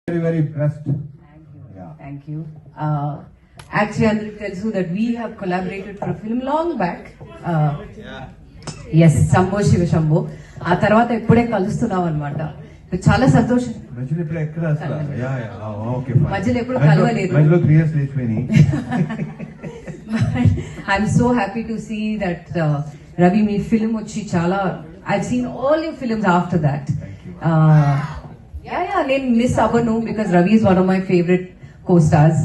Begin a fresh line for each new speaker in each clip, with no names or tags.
very blessed.
Thank you. Actually, అందరికి తెలుసు that we have collaborated for a film long back. Yes, Shambho Shiva Shambho. ఆ తర్వాత ఇప్పుడే కలుస్తున్నాం అన్నమాట. చాలా సంతోషం.
మధ్యలో ఇప్పుడు ఎక్కడ అసలు
మధ్యలో ఎప్పుడు కలవలేదు.
మధ్యలో 3 years లేచిపోయినాయి.
I'm so happy to see that Ravi me film వచ్చి చాలా I've seen all your films after that. నేను మిస్ అవ్వను because Ravi is one of my favorite co-stars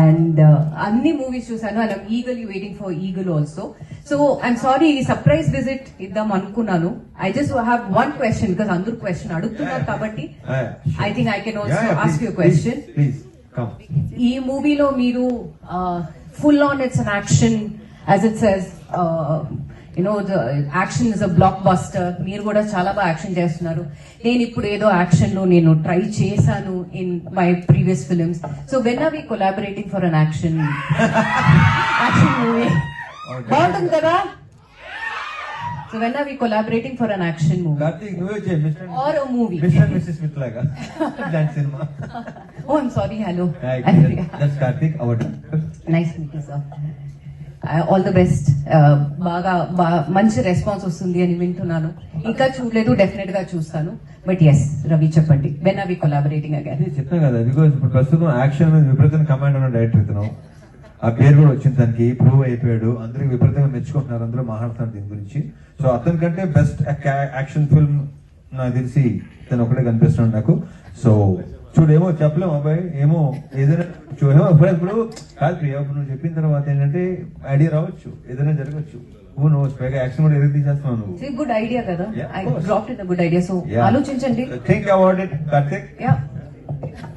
and అన్ని మూవీస్ చూసాను and I'm eagerly waiting for Eagle also. So I'm sorry surprise visit ఇద్దాం అనుకున్నాను. I just have one question because అందరూ question అడుగుతున్నారు కాబట్టి I think I can also ask you a question.
Please come.
ఈ మూవీలో మీరు full on it's an action as it says the action is a blockbuster. మీరు కూడా చాలా బాగా యాక్షన్ చేస్తున్నారు. నేను ఇప్పుడు ఏదో యాక్షన్ లో నేను ట్రై చేశాను in my previous films. So when are we collaborating for an action movie? బాగుంటుంది కదా? So when are we collaborating for an action movie?
Karthik నువ్వే చేయి mister
or a movie?
Mister missus Smith లాగా dance సినిమా.
Oh, I'm sorry. Hello.
That's Karthik our director.
Nice meeting sir. All the best. బాగా మంచి response వస్తుంది అని వింటున్నాను. ఇంకా చూడలేదు, డెఫినెట్ గా చూస్తాను. బట్ ఎస్ రవి చెప్పండి, when are we collaborating again?
చెప్తాను కదా, బికాస్ ఇప్పుడు ప్రస్తుతం యాక్షన్ మీద విపరీతంగా కమాండ్ ఉన్న డైరెక్టర్ ఇతను. ఆ పేరు కూడా వచ్చింది, దానికి ప్రూవ్ అయిపోయాడు. అందరికి విపరీతంగా మెచ్చుకుంటున్నారు, అందరూ మాట్లాడుతున్నారు దీని గురించి. సో అతని కంటే బెస్ట్ యాక్షన్ ఫిల్మ్ నాకు తెలిసి తను ఒకటే కనిపిస్తున్నాడు నాకు. సో చూడేమో చెప్పలేము అబ్బాయి, ఏమో ఏదైనా ఇప్పుడు కాదు ప్రియా, నువ్వు చెప్పిన తర్వాత ఏంటంటే ఐడియా రావచ్చు, ఏదైనా జరగచ్చు. నువ్వు పైగా యాక్షన్ కూడా ఎదురు తీసేస్తున్నావు నువ్వు.
గుడ్ ఐడియా కదా, I dropped in good idea. So ఆలోచించండి,
థింక్ అబౌట్ ఇట్ కార్తిక్.